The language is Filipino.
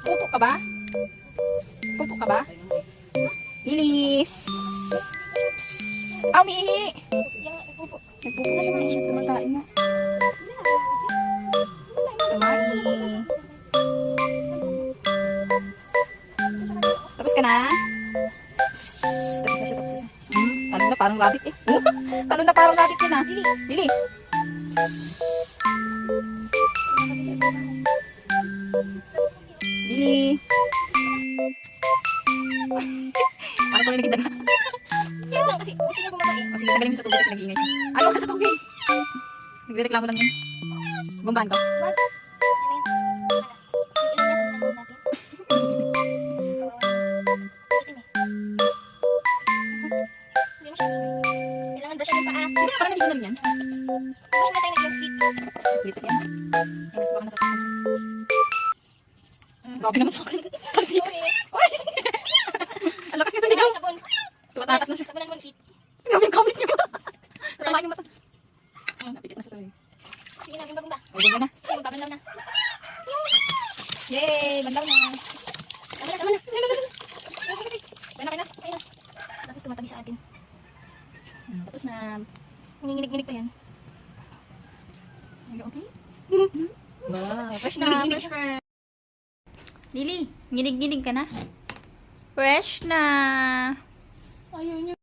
Pupo ka ba? Pupo ka ba? Lily! Ah, umiihi! Nagpupo na naman siya. Tumatain nga. Tumain. Tapos ka na? Tapos na siya, tapos na siya. Talon na parang rabbit eh. Talon na parang rabbit yan ah. Lily! Lily! Parang kami nagdaga. Yan lang kasi gusto niya bumaba eh. O sige, tagalin mo sa tubig kasi nag-iingay siya. Ayaw ka sa tubig. Nagre-reklamo lang yun. Bumbahan ko. Wag. Ilan niya sa bulan natin? Itim eh. Hindi mo siya kailangan brush yung paa. Hindi na parang naligo na rin yan. Brush mo tayo ng feet. Kulit yan. Yes, baka nasa akin. Grabe naman sa akin. Kalsip. Uy! Ang lakas nito niligaw. Sabon. Tumatakas na siya. Sabonan mo ng feet. Grabe yung kamit niyo. Tamahin yung mata. Napikit na siya tuloy. Sige na, bumba. Huwag mo na. Sige, magbabanlaw na. Yay! Bandaw na. Tama na, tama na. Pena, pena. Ayun. Tapos tumatabi sa atin. Tapos na. Nanginginig-nginig pa yan. Are you okay? Wow, fresh na. Fresh na. Lily, nginig-nginig ka na? Fresh na. Ayaw niya.